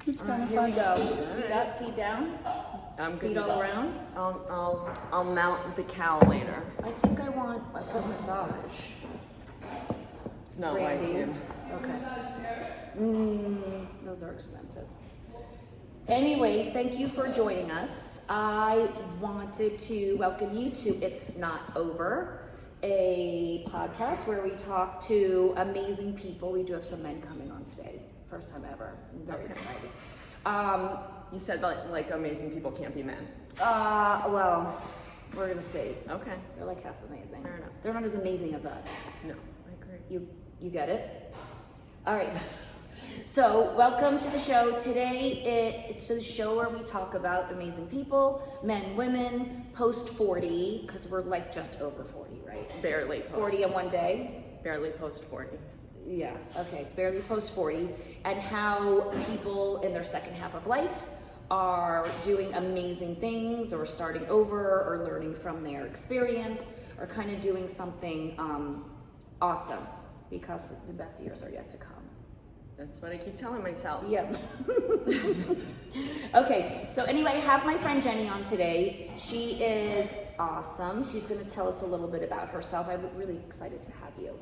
It's kind of Here fun. we go. Feet up, feet down. I'm good. Feet all around. I'll mount the cow later. I think I want a foot massage. It's not like Brandy. him. Okay. Those are expensive. Anyway, thank you for joining us. I wanted to welcome you to It's Not Over, a podcast where we talk to amazing people. We do have some men coming on today. First time ever. I'm very excited. You said like amazing people can't be men. Well, we're gonna see. Okay. They're like half amazing. Fair enough. They're not as amazing as us. No, I agree. You get it? All right. So welcome to the show. Today it's the show where we talk about amazing people, men, women, post 40, because we're like just over 40, right? Barely post. 40 in one day. Barely post 40. Yeah, okay, barely post 40, and how people in their second half of life are doing amazing things or starting over or learning from their experience or kind of doing something awesome because the best years are yet to come. That's what I keep telling myself. Yep. Okay, so anyway, I have my friend Jenny on today. She is awesome. She's going to tell us a little bit about herself. I'm really excited to have you.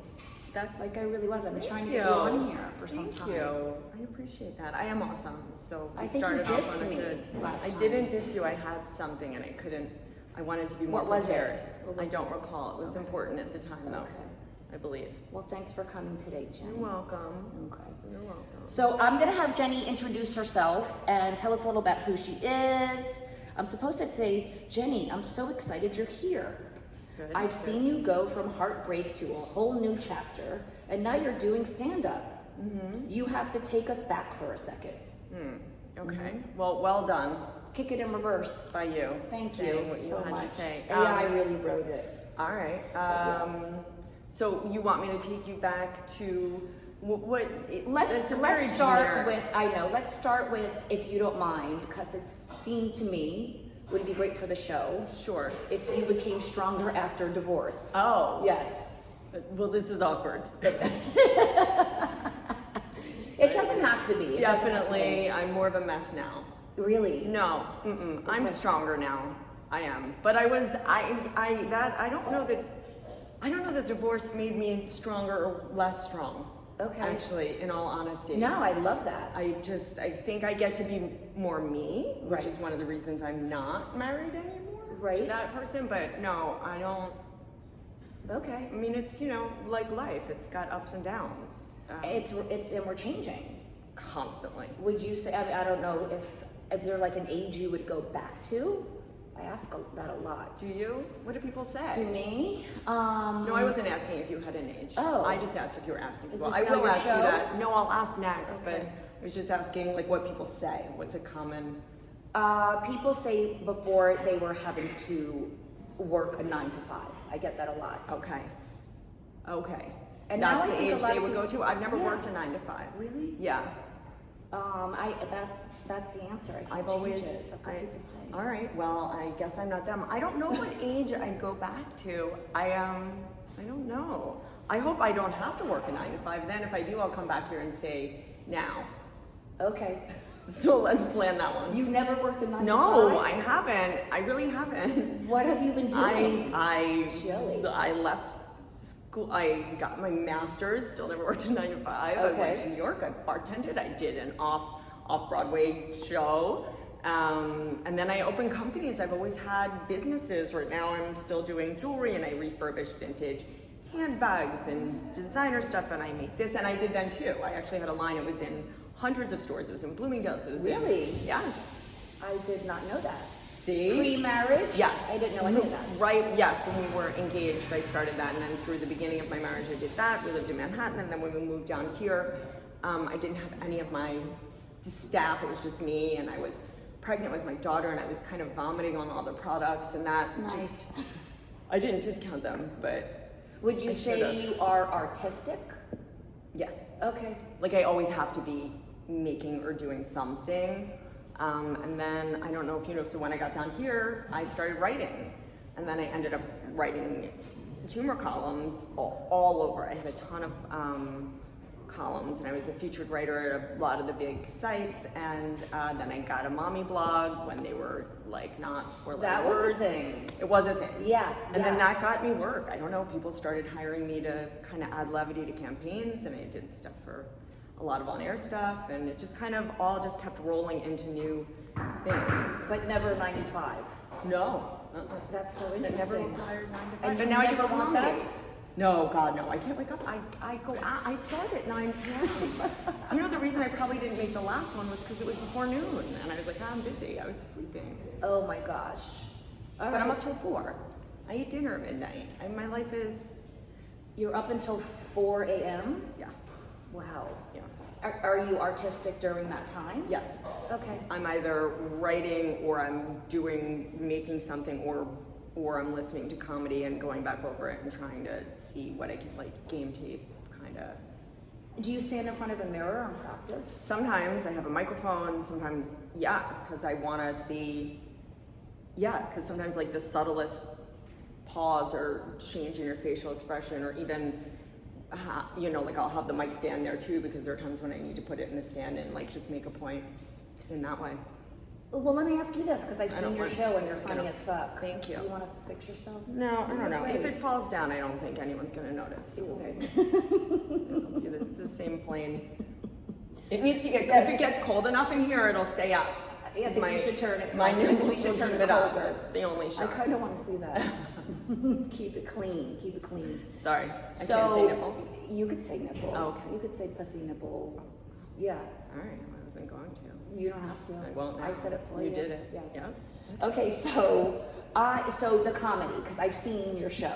That's Like I really was. I've been trying to you. get you on here for some Thank time. you. I appreciate that. I am awesome. So we I think you started off dissed on a me good. last I time. didn't diss you. I had something and I couldn't. I wanted to be more What was it? prepared. What was I don't recall. It was Okay. important at the time, though. Okay. I believe. Well, thanks for coming today, Jenny. You're welcome. Okay. You're welcome. So I'm gonna have Jenny introduce herself and tell us a little about who she is. I'm supposed to say, Jenny, I'm so excited you're here. Good. I've seen you go from heartbreak to a whole new chapter, and now you're doing stand-up. Mm-hmm. You have to take us back for a second. Okay. Well done Kick it in reverse. by you. Thank saying you what you so had much. to say. Yeah, I really wrote it. All right. Yes. So you want me to take you back to what? Let's it's very start generic. with, let's start with, if you don't mind, because it seemed to me, would be great for the show, Sure. if you became stronger after divorce. Oh. Yes. Well, this is awkward. It doesn't have to be. It doesn't have to be. Definitely, I'm more of a mess now. Really? No, I'm Okay. stronger now. I am, but I don't know that divorce made me stronger or less strong. Okay. Actually, in all honesty. No, I love that. I think I get to be more me, which is Right. one of the reasons I'm not married anymore to Right. that person. But no, I don't. Okay. I mean, it's like life. It's got ups and downs. And we're changing. Constantly. Would you say, I don't know, if there like an age you would go back to? I ask that a lot. Do you? What do people say? To me? No, I wasn't asking if you had an age. Oh. I just asked if you were asking. Is Well, this I now will your ask you show? that. No, I'll ask next. But Okay. I was just asking like what people say. What's a common? People say before they were having to work a 9 to 5. I get that a lot. Okay. Okay. And now that's I the think a age lot they of would go people- to. I've never Yeah. worked a 9 to 5. Really? Yeah. That's the answer. I can't I've change always. it. That's what people say. All right. Well, I guess I'm not them. I don't know what age I'd go back to. I don't know. I hope I don't have to work a 9 to 5. Then if I do, I'll come back here and say now. Okay. So let's plan that one. You never worked a 9 to 5? No, I haven't. I really haven't. What have you been doing? Chilly. I left school. I got my master's. Still never worked a 9 to 5. I went Okay. to New York. I bartended. I did an off Broadway show, and then I opened companies. I've always had businesses. Right now, I'm still doing jewelry, and I refurbish vintage handbags and designer stuff, and I make this. And I did then too. I actually had a line. It was in hundreds of stores. It was in Bloomingdale's. It was Really? Yes. I did not know that. See? Pre-marriage? Yes. I didn't know any of that. Right, yes, when we were engaged, I started that, and then through the beginning of my marriage, I did that. We lived in Manhattan, and then when we moved down here, I didn't have any of my staff. It was just me, and I was pregnant with my daughter, and I was kind of vomiting on all the products, and that Nice. just, I didn't discount them, but Would you I say should've. you are artistic? yes. Okay. Like I always have to be making or doing something. And then, I don't know if you know, so when I got down here, I started writing. And then I ended up writing humor columns all over. I had a ton of columns, and I was a featured writer at a lot of the big sites, and then I got a mommy blog when they were like not four-letter That was words. a thing. It was a thing. Yeah. And then that got me work. I don't know, people started hiring me to kind of add levity to campaigns, and I did stuff for a lot of on-air stuff, and it just kind of all just kept rolling into new things. But never 9 to 5. No. That's so It interesting. never required 9 to 5. And you now I never do want comedy. that? No, God, no. I can't wake up. I go out. I start at 9 p.m. You know, the reason I probably didn't make the last one was because it was before noon, and I was like, I'm busy. I was sleeping. Oh my gosh. All But right. I'm up till 4. I eat dinner at midnight. My life is, You're up until 4 a.m.? yeah, Wow. yeah. Are you artistic during that time? Yes. Okay. I'm either writing or I'm making something or I'm listening to comedy and going back over it and trying to see what I can, like, game tape, kind of. Do you stand in front of a mirror and practice? Sometimes I have a microphone, sometimes, yeah, because I want to see, yeah, because sometimes, like, the subtlest pause or change in your facial expression, or even, you know, like, I'll have the mic stand there, too, because there are times when I need to put it in a stand and, like, just make a point in that way. Well, let me ask you this, because I've I seen don't your want- show and you're just funny gonna- as fuck. Thank you. You want to fix yourself? No, I don't know. Great. If it falls down, I don't think anyone's going to notice. Okay. It's the same plane. It needs to get, Yes. if it gets cold enough in here, it'll stay up. Yeah, I think we should turn it. My I think new we should turn keep it it up. colder. It's the only I shot. kind of want to see that. Keep it clean. Keep it clean. Sorry, I So can't say nipple. you could say nipple. Oh, okay. You could say pussy nipple. Yeah. All right, I wasn't going to. You don't have to. I won't now. I said it for you. You did it. Yes. Yeah. Okay, so so the comedy, because I've seen your show.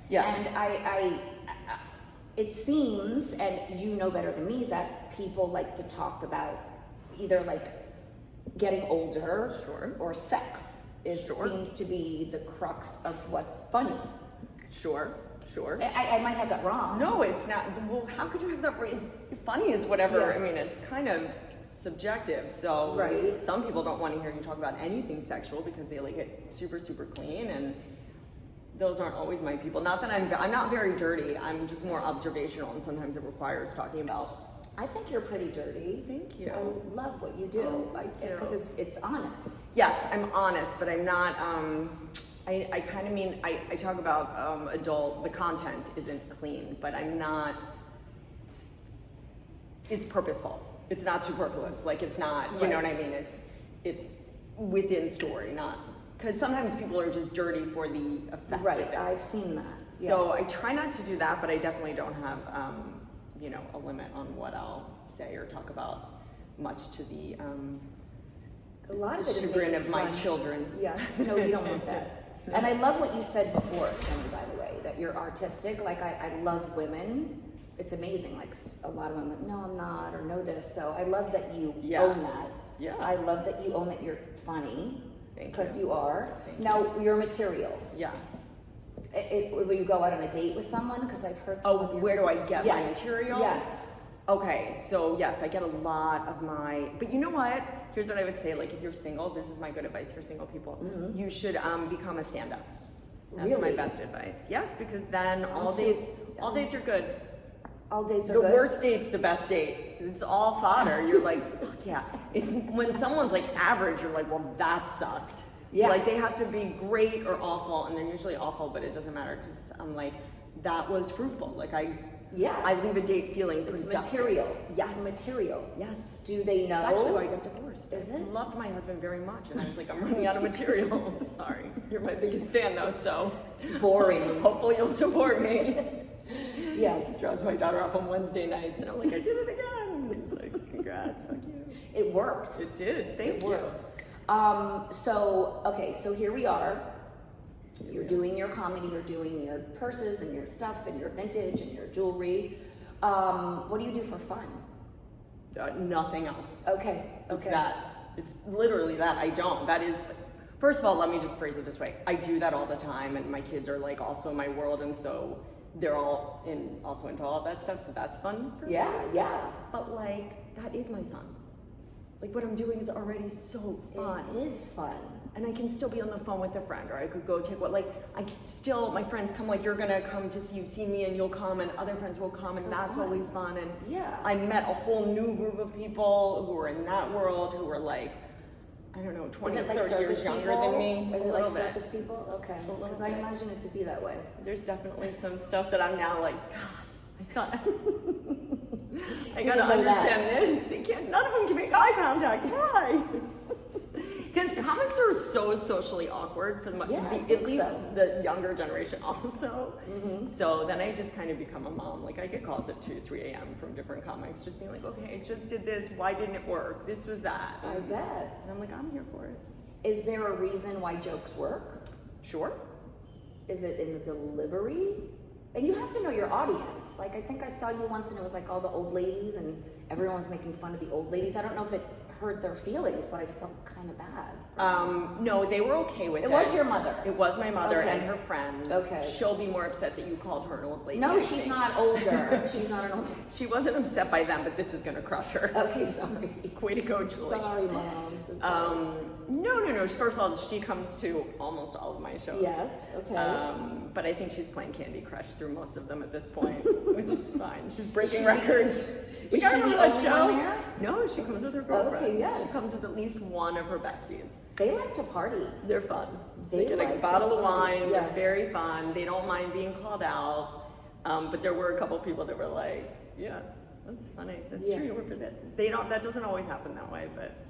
Yeah. And I it seems, and you know better than me, that people like to talk about either like getting older, Sure. or sex. Sure. Seems to be the crux of what's funny. Sure. I might have that wrong. No, it's not. Well, how could you have that? It's funny is whatever. Yeah. I mean, it's kind of subjective. So Right. some people don't want to hear you talk about anything sexual because they like it super, super clean, and those aren't always my people. Not that I'm not very dirty. I'm just more observational, and sometimes it requires talking about. I think you're pretty dirty. Thank you. I love what you do. Oh, thank you. Because it's honest. Yes, I'm honest, but I'm not. I kind of mean I talk about adult. The content isn't clean, but I'm not. It's purposeful. It's not superfluous. Like it's not. You know what I Right. mean? It's within story, not because sometimes people are just dirty for the effect Right, of it. I've seen that. So I Yes. try not to do that, but I definitely don't have a limit on what I'll say or talk about, much to the A lot of it is chagrin making of my fun. children. Yes, no, you don't want that. And I love what you said before, Jenny, by the way, that you're artistic. Like, I love women. It's amazing. Like, a lot of women, no, I'm not, or know this. So I love that you Yeah. own that. Yeah. I love that you own that you're funny. Thank Because you. you are. Thank Now, your material. Yeah. Will you go out on a date with someone? Because I've heard some Oh, of your- where do I get my Yes, material? Yes. Okay, so yes, I get a lot of my, but you know what? Here's what I would say, like if you're single, this is my good advice for single people. You should become a stand-up. That's my Really? best advice. Yes, because then all so- dates are good. All dates are The good? worst date's the best date. It's all fodder. You're like, fuck yeah. It's when someone's like average, you're like, well, that sucked. Yeah. Like they have to be great or awful, and they're usually awful, but it doesn't matter because I'm like, that was fruitful. Like I leave a date feeling It's productive. material. Yes. Material. Yes. Do they know? That's actually why I got divorced. Is I it? loved my husband very much, and I was like, I'm running out of material. Sorry. You're my biggest fan though, so. It's boring. Hopefully you'll support me. Yes. Drops my daughter off on Wednesday nights, and I'm like, I did it again. It's like, congrats, fuck you. It worked. It did. Thank It you. worked. So here we are. You're doing your comedy, you're doing your purses and your stuff and your vintage and your jewelry. What do you do for fun? Nothing else. Okay. It's that. It's literally that. I don't. That is. First of all, let me just phrase it this way. I do that all the time, and my kids are like also in my world, and so they're all also into all of that stuff. So that's fun. For me. Yeah. But like that is my fun. like what I'm doing is already so fun. It is fun. And I can still be on the phone with a friend, or I could go take I can still, my friends come, like, you're gonna come to see me and you'll come, and other friends will come, and that's always fun. And yeah, I met a whole new group of people who were in that world, who were like, I don't know, 20, 30 years younger than me. Is it like circus people? Okay, because I imagine it to be that way. There's definitely some stuff that I'm now like, God, I gotta understand this. None of them can make eye contact. Why? Because comics are so socially awkward for at least the younger generation also. Mm-hmm. So then I just kind of become a mom. Like I get calls at 2, 3 a.m. from different comics just being like, okay, I just did this. Why didn't it work? This was that. I bet. And I'm like, I'm here for it. Is there a reason why jokes work? Sure. Is it in the delivery? And you have to know your audience. Like I think I saw you once and it was like all the old ladies and everyone was making fun of the old ladies. I don't know if it hurt their feelings, but I felt kind of bad. No, they were okay with it. It was your mother. It was my mother and her friends. Okay. She'll be more upset that you called her an old lady. No, she's not older. She's not an old lady. She wasn't upset by them, but this is going to crush her. Okay, sorry. Way to go, Julie. Sorry, Mom. So sorry. No. First of all, she comes to almost all of my shows. Yes, okay. But I think she's playing Candy Crush through most of them at this point, which is fine. She's breaking records. Is she the only one there? No, she comes with her girlfriend. Okay, yes. She comes with at least one of her besties. They like to party. They're fun. They get like a bottle of wine. Yes. They're very fun. They don't mind being called out. But there were a couple people that were like, yeah, that's funny. That's true. You were for that. That doesn't always happen that way, but.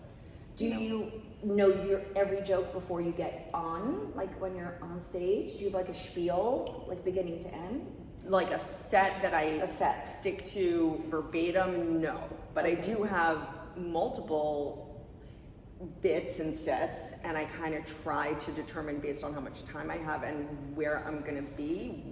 Do you know your every joke before you get on? Like when you're on stage, do you have like a spiel, like beginning to end? Like a set that I stick to verbatim, no. But I do have multiple bits and sets, and I kind of try to determine based on how much time I have and where I'm gonna be,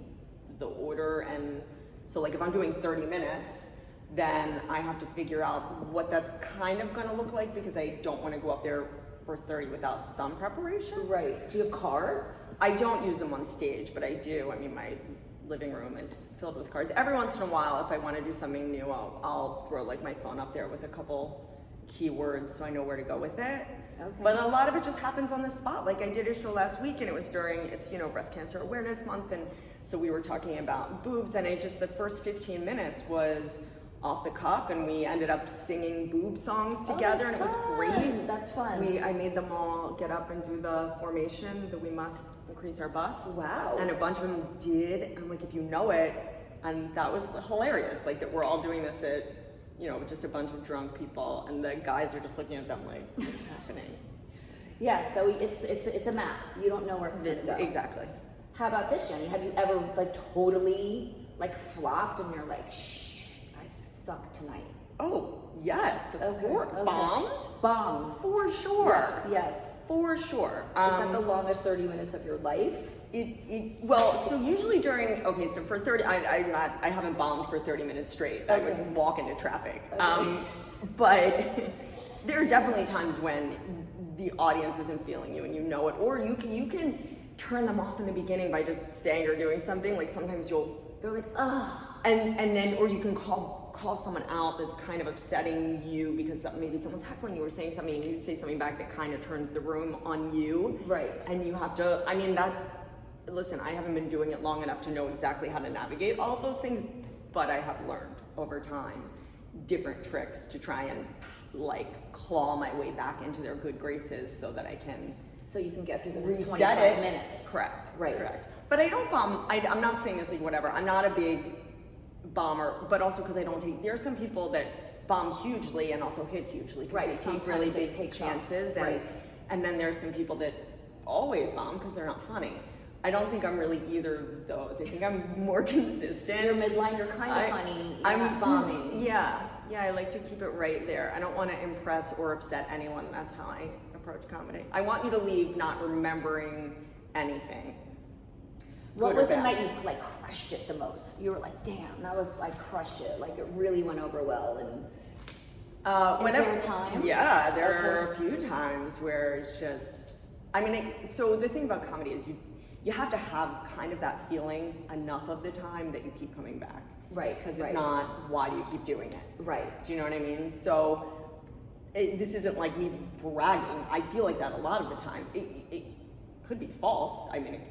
the order. And so like if I'm doing 30 minutes, then I have to figure out what that's kind of gonna look like, because I don't want to go up there for 30 without some preparation. Right. Do you have cards? I don't use them on stage, but I do. I mean, my living room is filled with cards. Every once in a while, if I want to do something new, I'll throw like my phone up there with a couple keywords so I know where to go with it. Okay. But a lot of it just happens on the spot. Like I did a show last week and it was during, Breast Cancer Awareness Month, and so we were talking about boobs, and the first 15 minutes was off the cuff, and we ended up singing boob songs together, and it was great. That's fun. I made them all get up and do the formation that we must increase our bust. Wow. And a bunch of them did. I'm like, if you know it, and that was hilarious. Like that we're all doing this at, just a bunch of drunk people, and the guys are just looking at them like, what's happening? Yeah. So it's a map. You don't know where it's going to go. Exactly. How about this, Jenny? Have you ever totally flopped and you're like, suck tonight? Oh, yes, of course. Okay. Bombed? For sure. Yes. For sure. Is that the longest 30 minutes of your life? So usually so for 30, I haven't bombed for 30 minutes straight. Okay. I would walk into traffic. Okay. But there are definitely times when the audience isn't feeling you and you know it, or you can turn them off in the beginning by just saying or doing something. Like sometimes they're like, ugh. And then, or you can call someone out that's kind of upsetting you because maybe someone's heckling you or saying something, and you say something back that kind of turns the room on you. Right. And you have to, listen, I haven't been doing it long enough to know exactly how to navigate all of those things, but I have learned over time different tricks to try and claw my way back into their good graces so that I can. So you can get through the next 25 minutes. Correct. Right. Correct. But I don't bomb. I'm not saying this whatever. I'm not a big bomber, but also because I don't take. There are some people that bomb hugely and also hit hugely. Right. They take really big chances. And then there's some people that always bomb because they're not funny. I don't think I'm really either of those. I think I'm more consistent. You're midline. You're kind of funny. You're not bombing. Yeah. I like to keep it right there. I don't want to impress or upset anyone. That's how I approach comedy. I want you to leave not remembering anything. What was the night you crushed it the most? You were like, damn, that was crushed it. It really went over well. And is there a time? Yeah, there are a few times where it's just. So the thing about comedy is you have to have kind of that feeling enough of the time that you keep coming back. Right. Because if not, why do you keep doing it? Right. Do you know what I mean? So this isn't like me bragging. I feel like that a lot of the time. It could be false. I mean, it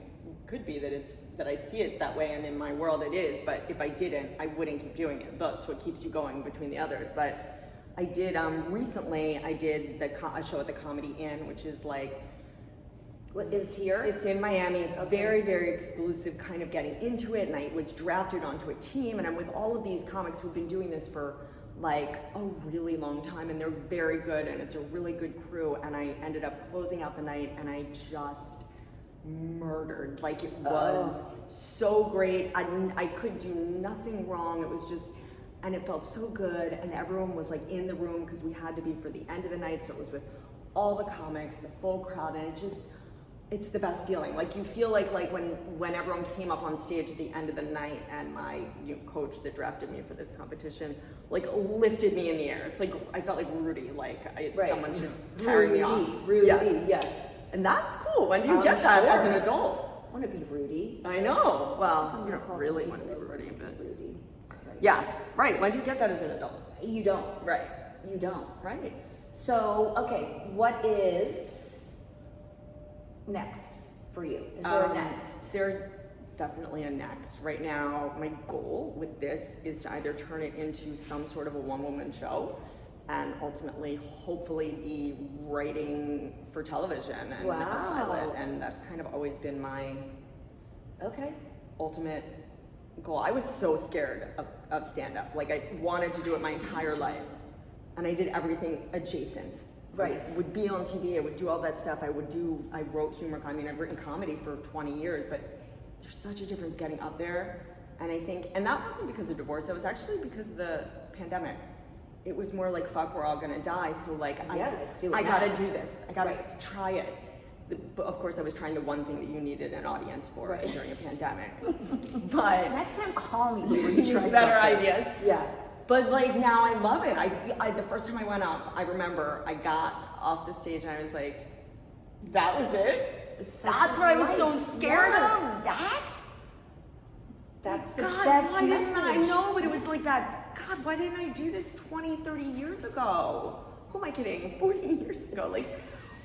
could be that I see it that way, and in my world it is. But if I didn't, I wouldn't keep doing it. That's what keeps you going between the others. But I did recently. I did a show at the Comedy Inn, which is like. What is here? It's in Miami. It's very, very exclusive, kind of getting into it. And I was drafted onto a team, and I'm with all of these comics who've been doing this for like a really long time, and they're very good, and it's a really good crew. And I ended up closing out the night, and I just murdered. Like, it was so great. I could do nothing wrong. It was just, and it felt so good. And everyone was like in the room because we had to be for the end of the night. So it was with all the comics, the full crowd, and it's the best feeling. Like, you feel like when everyone came up on stage at the end of the night, and my coach that drafted me for this competition like lifted me in the air. It's like I felt like Rudy, like someone should carry me off. Rudy, yes. And that's cool. When do you get that as an adult? I want to be Rudy. I know. Well, you don't really want to be Rudy, but Rudy. Right. Yeah, right. When do you get that as an adult? You don't. Right. You don't. Right. So, okay, what is next for you? Is there a next? There's definitely a next. Right now, my goal with this is to either turn it into some sort of a one-woman show, and ultimately, hopefully, be writing for television and a pilot. And that's kind of always been my ultimate goal. I was so scared of stand-up. Like, I wanted to do it my entire life, and I did everything adjacent. Right. I would be on TV, I would do all that stuff. I wrote humor. I mean, I've written comedy for 20 years, but there's such a difference getting up there. And I think, and that wasn't because of divorce, that was actually because of the pandemic. It was more like, fuck, we're all gonna die. So like, let's do it. I gotta do this. I gotta try it. But of course, I was trying the one thing that you needed an audience for during a pandemic. But next time, call me before you try better something. ideas. Yeah. But like, now I love it. I the first time I went up, I remember I got off the stage and I was like, that was it? That's what I was so scared of. That's the God, best why didn't message. I know, but it was like that. God, why didn't I do this 20, 30 years ago? Who am I kidding? 40 years ago. Like,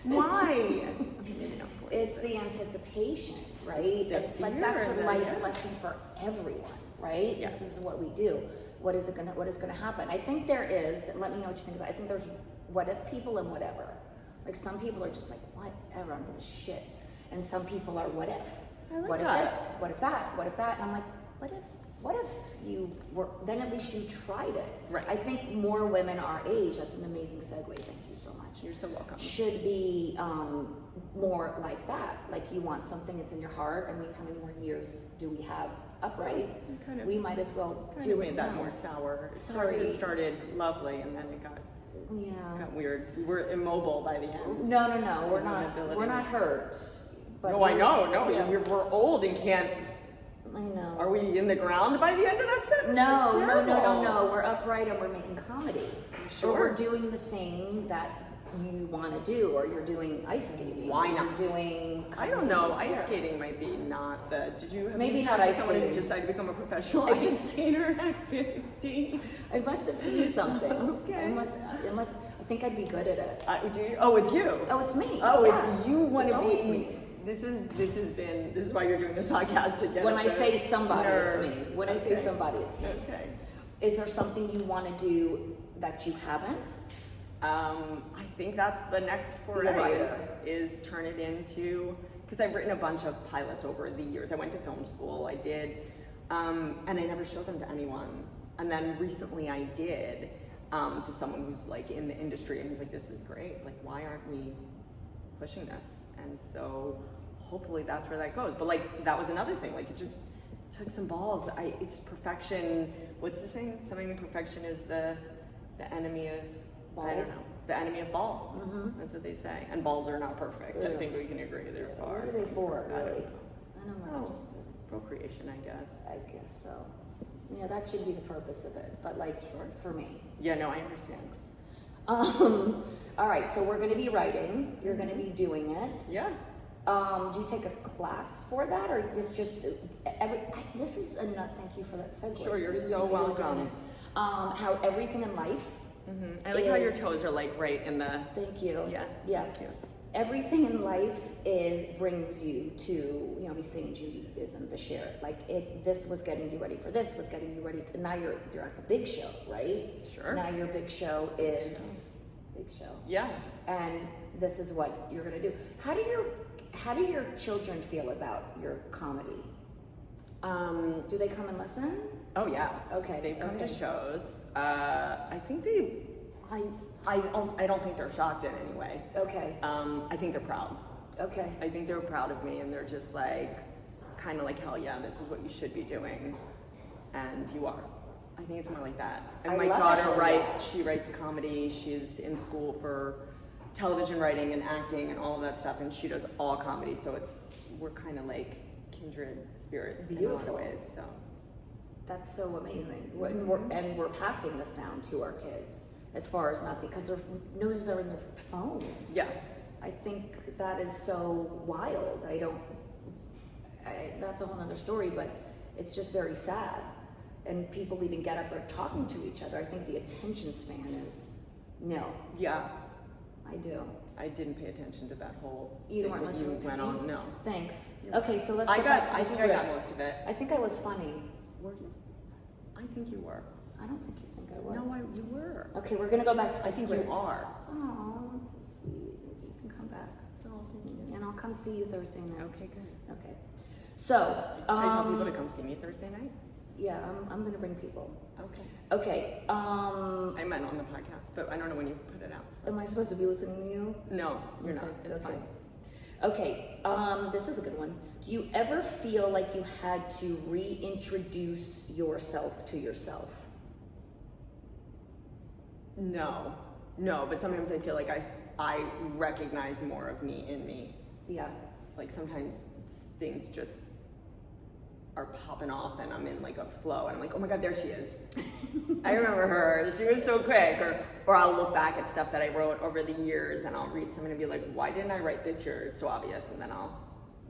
why? Maybe not 40, it's the anticipation, right? Like, that's a life lesson for everyone, right? Yes. This is what we do. What is gonna happen? I think there is, and let me know what you think about it. I think there's what if people and whatever. Like, some people are just like, whatever, I'm gonna shit. And some people are what if? I like what that. if this? What if that? What if that? And I'm like, what if you were, then at least you tried it. Right. I think more women our age, that's an amazing segue, thank you so much. You're so welcome. Should be more like that. Like, you want something that's in your heart. I mean, how many more years do we have upright? We might as well do made it that now. more sour. Sorry. It started lovely, and then it got weird. We were immobile by the end. No, we're not hurt. But No, I know. No, we're old and can't. I know. Are we in the ground by the end of that sentence? No. We're upright and we're making comedy. Sure. Or we're doing the thing that you want to do, or you're doing ice skating. Why not? You're doing. I don't know. Ice skating might be not the. Did you? Maybe not ice someone skating. who decided to become a professional ice skater at 50? I must have seen something. Okay. I think I'd be good at it. Do you? Oh, it's you. Oh, it's me. Oh, Yeah. it's you. Want It's to always be? me. This is why you're doing this podcast, to get When at I the say somebody, nerve. it's me. When I say somebody, it's me. Okay. Is there something you want to do that you haven't? I think that's the next foray is turn it into, because I've written a bunch of pilots over the years. I went to film school, I did, and I never showed them to anyone. And then recently I did to someone who's like in the industry, and he's like, this is great. Like, why aren't we pushing this? And so hopefully that's where that goes. But like, that was another thing. Like, it just took some balls. It's perfection. What's the saying? Something perfection is the enemy of balls. I don't know. The enemy of balls. Mm-hmm. That's what they say. And balls are not perfect. I think we can agree they're far. What are they for, really? I don't know. Procreation, I guess. I guess so. Yeah, that should be the purpose of it. But like, for me. Yeah, no, I understand. All right, so we're going to be writing. You're going to be doing it. Yeah. Do you take a class for that, or this just this is a nut? Thank you for that segue. Sure, you're so welcome. How everything in life I like how your toes are like right in the. Thank you. Yeah. Yeah. That's cute. Everything in life brings you to, we say in Judaism, Bashir. Like this was getting you ready for this, was getting you ready. And now you're at the big show, right? Sure. Now your big show is big show. Yeah. And this is what you're gonna do. How do your children feel about your comedy? Do they come and listen? Oh yeah. Okay. They've come to shows. I think I don't think they're shocked in any way. Okay. I think they're proud. Okay. I think they're proud of me, and they're just like, kind of like, hell yeah, this is what you should be doing, and you are. I think it's more like that. And my daughter she writes comedy. She's in school for television writing and acting and all of that stuff, and she does all comedy. So we're kind of like kindred spirits in a lot of ways. So that's so amazing. And we're passing this down to our kids, as far as not because their noses are in their phones. Yeah. I think that is so wild. That's a whole other story, but it's just very sad. And people even get up or talking to each other. I think the attention span is nil. Yeah. I do. I didn't pay attention to that whole. You weren't listening to went me? on. No. Thanks. Yeah. Okay, so let's go back to the script. I got most of it. I think I was funny. Were you? I think you were. I don't think you think I was. No, you were. Okay, we're gonna go back to the I think script. you are. Oh, that's so sweet. You can come back. Oh, thank you. And I'll come see you Thursday night. Okay, good. Okay. So, Should I tell people to come see me Thursday night? Yeah, I'm gonna bring people. Okay. Okay. I meant on the podcast, but I don't know when you put it out. So. Am I supposed to be listening to you? No, you're Okay, not. It's fine. Okay. This is a good one. Do you ever feel like you had to reintroduce yourself to yourself? No, but sometimes I feel like I recognize more of me in me. Yeah. Like sometimes things just are popping off and I'm in like a flow and I'm like, oh my God, there she is. I remember her, she was so quick. Or I'll look back at stuff that I wrote over the years and I'll read something and be like, why didn't I write this here? It's so obvious. And then I'll,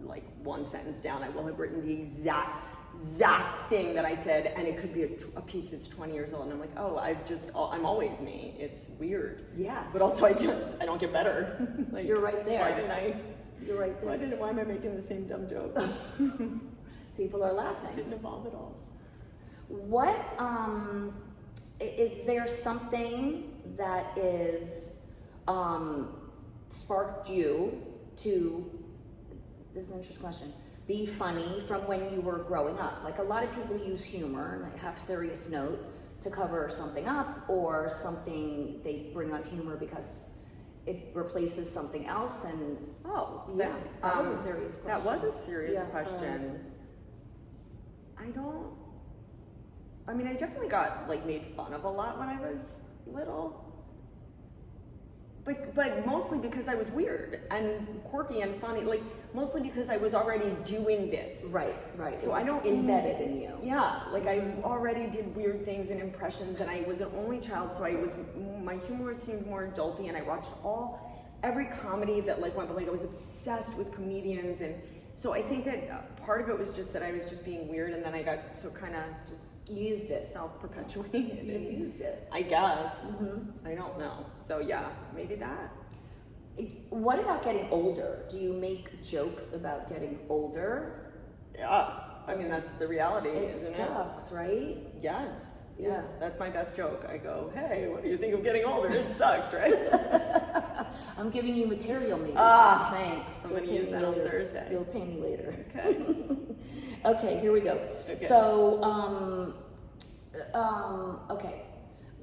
like one sentence down, I will have written the exact thing that I said, and it could be a piece that's 20 years old. And I'm like, oh, I'm always me. It's weird. Yeah. But also I don't get better. Like, you're right there. Why didn't I? You're right there. Why am I making the same dumb joke? People are laughing. Didn't evolve at all. What, is there something that is, sparked you to, this is an interesting question, be funny from when you were growing up? Like a lot of people use humor and like have serious note to cover something up, or something they bring on humor because it replaces something else. And that was a serious question. That was a serious question. Sorry. I definitely got like made fun of a lot when I was little. But mostly because I was weird and quirky and funny, like mostly because I was already doing this. Right. So I don't embedded in you. Yeah, like I already did weird things and impressions, and I was an only child, so my humor seemed more adulty, and I watched every comedy that like went, but like I was obsessed with comedians, and so I think that part of it was just that I was just being weird, and then I got so kind of just used it, self-perpetuated. You used it, I guess. Mm-hmm. I don't know. So yeah, maybe that. What about getting older? Do you make jokes about getting older? Yeah, that's the reality, isn't it? It sucks, right? Yes. Yeah. Yes, that's my best joke. I go, hey, what do you think of getting older? It sucks, right? I'm giving you material, maybe. Thanks. I'm going to use that on Thursday. You'll pay me later. Okay. Okay, here we go. Okay. So, okay.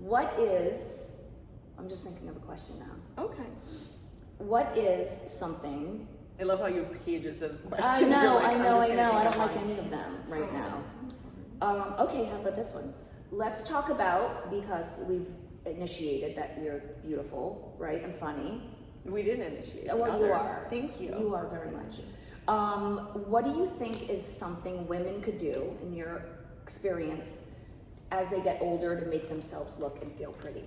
What is, I'm just thinking of a question now. Okay. What is something? I love how you have pages of questions. I know. I don't like any of them right now. Okay, how about this one? Let's talk about, because we've initiated that you're beautiful, right, and funny. We didn't initiate. Well, you are. Thank you. You are very much. What do you think is something women could do, in your experience, as they get older to make themselves look and feel pretty?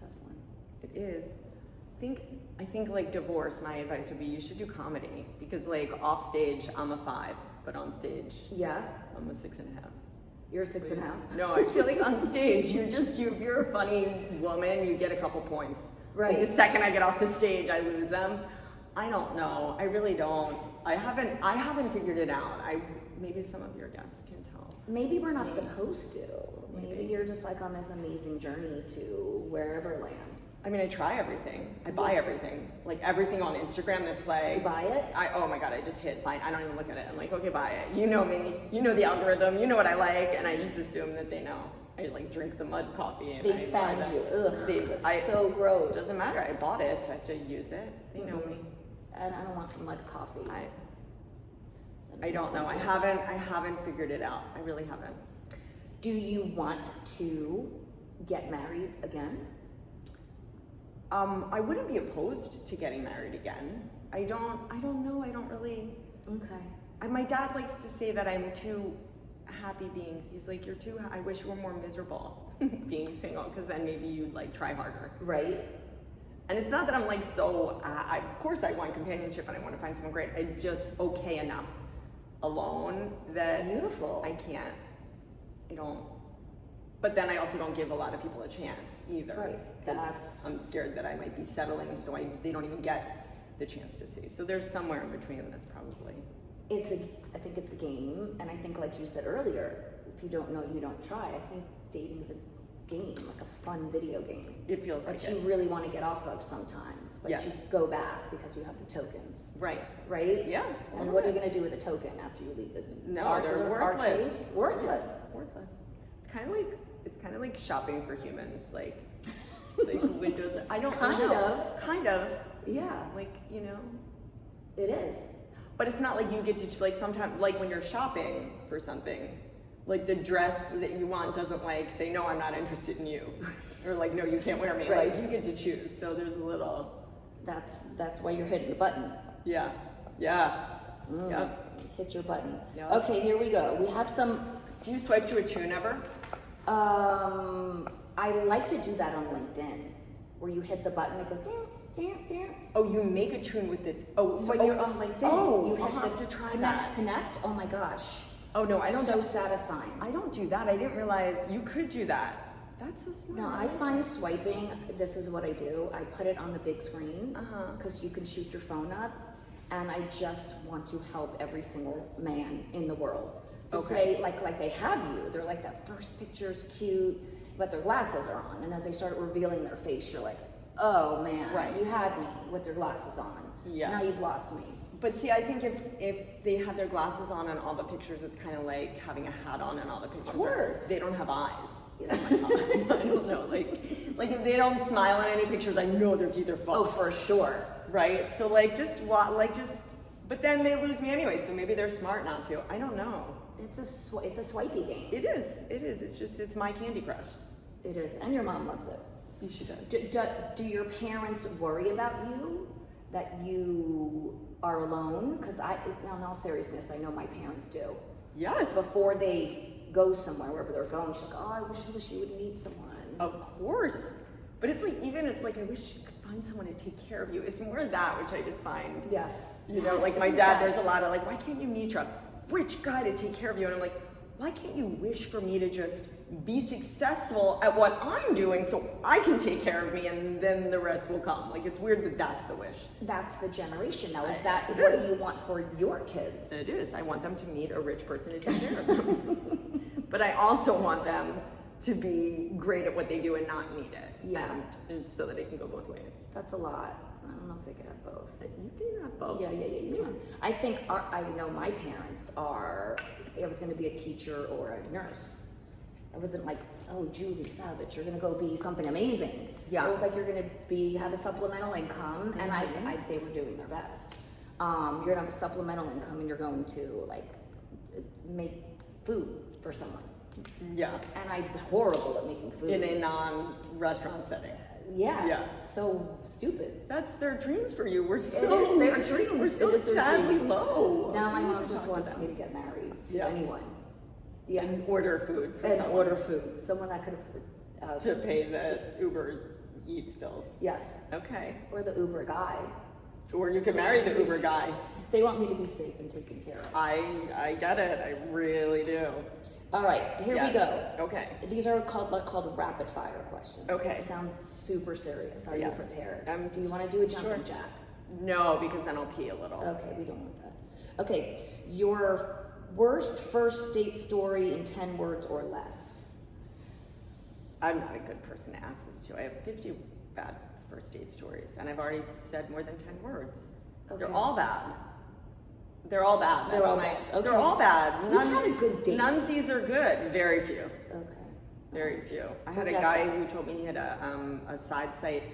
That's a tough one. It is. I think like divorce, my advice would be you should do comedy, because like off stage I'm a 5, but on stage I'm a 6.5. You're 6.5. No, I feel like on stage, if you're a funny woman, you get a couple points. Right. Like the second I get off the stage, I lose them. I don't know. I really don't. I haven't figured it out. Maybe some of your guests can tell. Maybe we're not supposed to. Maybe you're just like on this amazing journey to wherever land. I mean, I try everything. I buy everything. Like everything on Instagram that's like... You buy it? Oh my God, I just hit fine. I don't even look at it. I'm like, okay, buy it. You know me. You know the algorithm. You know what I like. And I just assume that they know. I like drink the mud coffee. And They found you. Ugh, that's so gross. Doesn't matter. I bought it, so I have to use it. They know me. And I don't want mud coffee. I don't know. I haven't figured it out. I really haven't. Do you want to get married again? I wouldn't be opposed to getting married again. I don't know. I don't really. Okay. My dad likes to say that I'm too happy being. He's like, you're too. I wish you were more miserable being single, because then maybe you'd like try harder. Right. And it's not that I'm like so. Of course, I want companionship and I want to find someone great. I'm just okay enough alone that beautiful. I can't. I don't. But then I also don't give a lot of people a chance either. Right. I'm scared that I might be settling, so they don't even get the chance to see. So there's somewhere in between that's probably. I think it's a game, and I think, like you said earlier, if you don't know, you don't try. I think dating's a game, like a fun video game. It feels like you really want to get off of sometimes, but yes. you go back because you have the tokens. Right. Right? Yeah. And what are you going to do with a token after you leave the they're worthless. Arcades? Worthless. Worthless. It's kind of like shopping for humans, like windows. I don't know. Kind of. Yeah. Like, you know. It is. But it's not like you get to, like, sometimes, like when you're shopping for something, like the dress that you want doesn't like say, no, I'm not interested in you. Or like, no, you can't wear me. Right. Like you get to choose. So there's a little. That's why you're hitting the button. Yeah. Yeah. Yeah. Hit your button. Yep. Okay, here we go. We have some. Do you swipe to a tune ever? I like to do that on LinkedIn, where you hit the button, it goes ding, ding, ding. Oh, you make a tune with it. When you're on LinkedIn, you I'll hit have to try connect. Oh my gosh. Oh no, I don't. So satisfying. I don't do that. I didn't realize you could do that. That's so smart. No, I find swiping. This is what I do. I put it on the big screen because you can shoot your phone up, and I just want to help every single man in the world. To say like they have you. They're like, that first picture's cute, but their glasses are on. And as they start revealing their face, you're like, oh man, you had me with their glasses on. Yeah. Now you've lost me. But see, I think if they have their glasses on in all the pictures, it's kind of like having a hat on in all the pictures. Of course. They don't have eyes. Oh my God. I don't know. Like if they don't smile in any pictures, I know their teeth are fucked. Oh, for sure. Right? So but then they lose me anyway, so maybe they're smart not to. I don't know. It's a swipey game. It is. It's my Candy Crush. It is, and your mom loves it. She does. Do your parents worry about you, that you are alone? Because in all seriousness, I know my parents do. Yes. Before they go somewhere, wherever they're going, she's like, oh, I just wish you would meet someone. Of course. But it's like, I wish you could find someone to take care of you. It's more that, which I just find. Yes. You know, like my dad, there's a lot of like, why can't you meet a rich guy to take care of you? And I'm like, why can't you wish for me to just be successful at what I'm doing so I can take care of me and then the rest will come? Like, it's weird that that's the wish. That's the generation now. What do you want for your kids? It is. I want them to meet a rich person to take care of them. But I also want them to be great at what they do and not need it. Yeah. And so that it can go both ways. That's a lot. I don't know if they could have both. You can have both. Yeah, you can. I think I know my parents are. I was going to be a teacher or a nurse. I wasn't like, oh, Julie Savitz, you're going to go be something amazing. Yeah. It was like, you're going to have a supplemental income, and they were doing their best. You're going to have a supplemental income, and you're going to like make food for someone. Yeah. And I'm horrible at making food. In a non-restaurant setting. Yeah. So stupid. That's their dreams for you. It is their dreams. We're so sadly low. Now my mom just wants me to get married to anyone. Yeah. And order food for someone. Order food. Someone that could afford to pay the Uber Eats bills. Yes. Okay. Or the Uber guy. Or you could marry the Uber guy. They want me to be safe and taken care of. I get it. I really do. All right, here we go. Okay. These are called rapid fire questions. Okay. Sounds super serious. Are you prepared? Do you want to do a jumping jack? No, because then I'll pee a little. Okay, we don't want that. Okay, your worst first date story in 10 words or less. I'm not a good person to ask this to. I have 50 bad first date stories, and I've already said more than 10 words. Okay. They're all bad. They're all bad. They're all bad. Okay. They're all bad. You've had a good date. None of these are good. Very few. Okay. Very few. I had a guy who told me he had a side site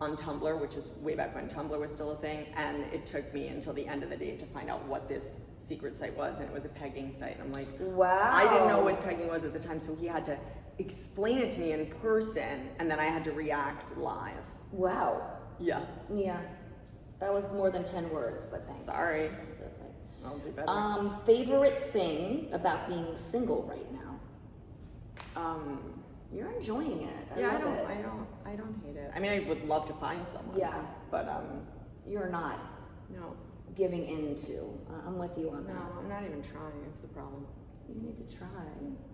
on Tumblr, which is way back when Tumblr was still a thing, and it took me until the end of the day to find out what this secret site was, and it was a pegging site. I'm like, wow. I didn't know what pegging was at the time, so he had to explain it to me in person, and then I had to react live. Wow. Yeah. Yeah. That was more than 10 words, but thanks. Sorry. Okay. I'll do better. Favorite thing about being single right now? You're enjoying it. I don't hate it. I mean, I would love to find someone. Yeah. But you're not. No. Giving into. I'm with you on that. No, I'm not even trying. It's the problem. You need to try.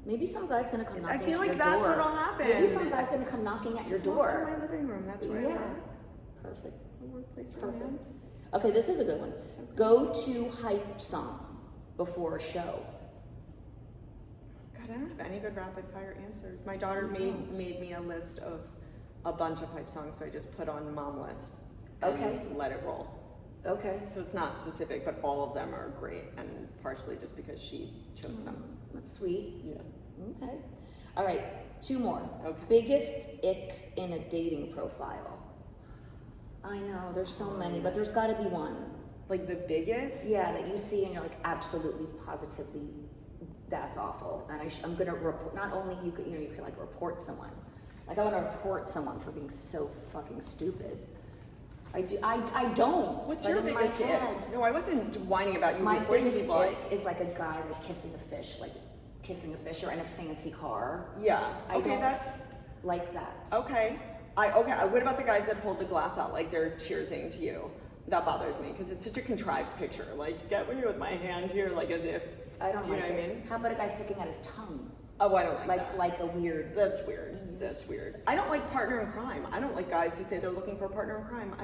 Maybe some guy's gonna come knocking at your door. I feel like that's what'll happen. Maybe some guy's gonna come knocking at your door. Just walk to my living room. That's where I work. Perfect. A workplace romance. Okay, this is a good one. Go to hype song before a show. God, I don't have any good rapid fire answers. My daughter made me a list of a bunch of hype songs, so I just put on mom list. And let it roll. Okay. So it's not specific, but all of them are great, and partially just because she chose them. That's sweet. Yeah. Okay. All right, 2 more. Okay. Biggest ick in a dating profile. I know, there's so many, but there's gotta be one. Like the biggest? Yeah, that you see and you're like, absolutely, positively, that's awful. And I'm gonna report, not only you could like report someone. Like I wanna report someone for being so fucking stupid. I don't. What's your biggest ick? No, I wasn't whining about you reporting people. My biggest ick is like a guy like kissing a fish or in a fancy car. Yeah. I don't like that. Okay. What about the guys that hold the glass out like they're cheersing to you? That bothers me because it's such a contrived picture. Like, get me with my hand here, like as if. I don't do you like know it. what I mean? How about a guy sticking out his tongue? Oh, I don't like that. Like a weird. That's weird. That's weird. I don't like partner in crime. I don't like guys who say they're looking for a partner in crime.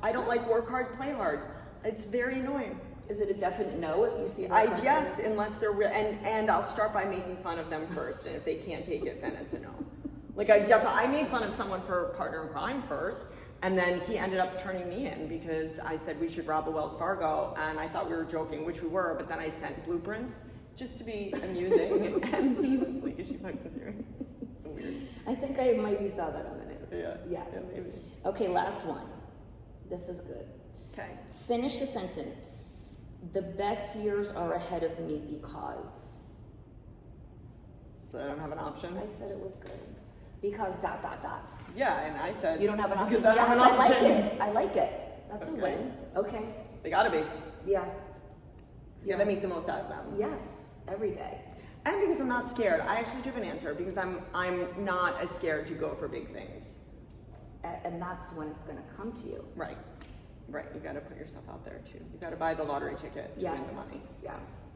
I don't like work hard, play hard. It's very annoying. Is it a definite no if you see? Yes, unless they're real, and I'll start by making fun of them first, and if they can't take it, then it's a no. Like I made fun of someone for partner in crime first, and then he ended up turning me in because I said we should rob a Wells Fargo, and I thought we were joking, which we were, but then I sent blueprints just to be amusing, and he was like, "Is she fucking serious?" It's so weird. I think I maybe saw that on the news. Yeah, maybe. Okay, last one. This is good. Okay. Finish the sentence. The best years are ahead of me because. So I don't have an option? I said it was good. Because ... Yeah, and I said... You don't have an option? Because I don't have an option. I like it. That's a win. Okay. They gotta be. Yeah. You gotta make the most out of them. Yes, every day. And because I'm not scared. I actually do have an answer because I'm not as scared to go for big things. And that's when it's gonna come to you. Right. Right. You gotta put yourself out there too. You gotta buy the lottery ticket to win the money. Yes.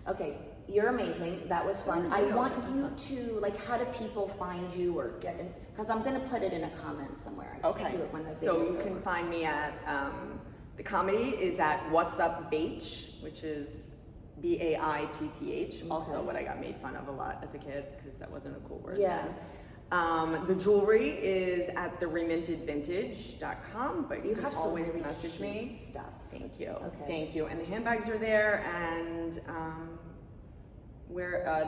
Okay, you're amazing. That was fun. I want you to, like, how do people find you or get in? Because I'm going to put it in a comment somewhere. Okay. Do it when the so you video's can over. find me at, the comedy is at What's Up Baitch, which is BAITCH. Okay. Also what I got made fun of a lot as a kid because that wasn't a cool word. Yeah. The jewelry is at thereinventedvintage.com, but you can always really message me. Stuff. Thank you. Okay. Thank you. And the handbags are there, and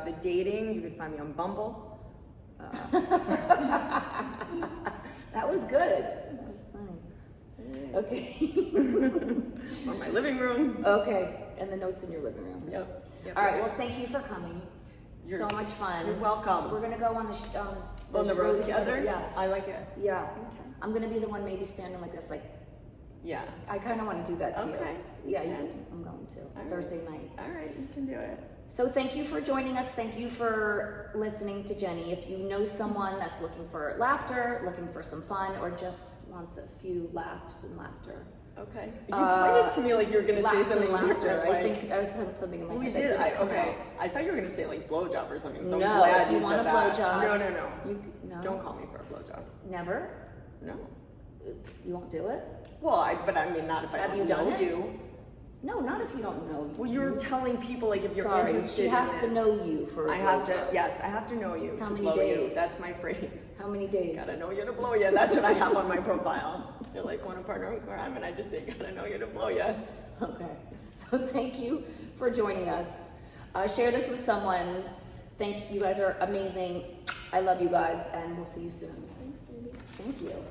the dating, you can find me on Bumble. That was good. That was funny. Okay. Or my living room. Okay, and the notes in your living room. Yep. All right. Well, thank you for coming. So much fun. You're welcome. We're gonna go on the road together. Yes. I like it. Yeah. Okay. I'm gonna be the one maybe standing like this, like. Yeah. I kind of want to do that to you. Yeah, I'm going to. Thursday night. All right, you can do it. So thank you for joining us. Thank you for listening to Jenny. If you know someone that's looking for laughter, looking for some fun, or just wants a few laughs and laughter, Okay. You pointed to me like you were going to say laughs and something laughter. different. I think I was having something in my We head. did. That didn't come Okay. out. I thought you were going to say like blowjob or something. So No, I'm glad if you want said a that. blowjob, No. No. Don't call me for a blowjob. Never? No. You won't do it? Well, but I mean, not if I Have don't you done know it? you. No, not if you don't know. Well, you're telling people like if you're Sorry, interested she has in to this. know you for a I have to. blowjob. Yes, I have to know you. How to many blow days? You. That's my phrase. How many days? Gotta know you to blow you. That's what I have on my profile. They're like, want to partner with crime, and I just say, gotta know you to blow you. Okay. So thank you for joining us. Share this with someone. You guys are amazing. I love you guys, and we'll see you soon. Thanks, baby. Thank you.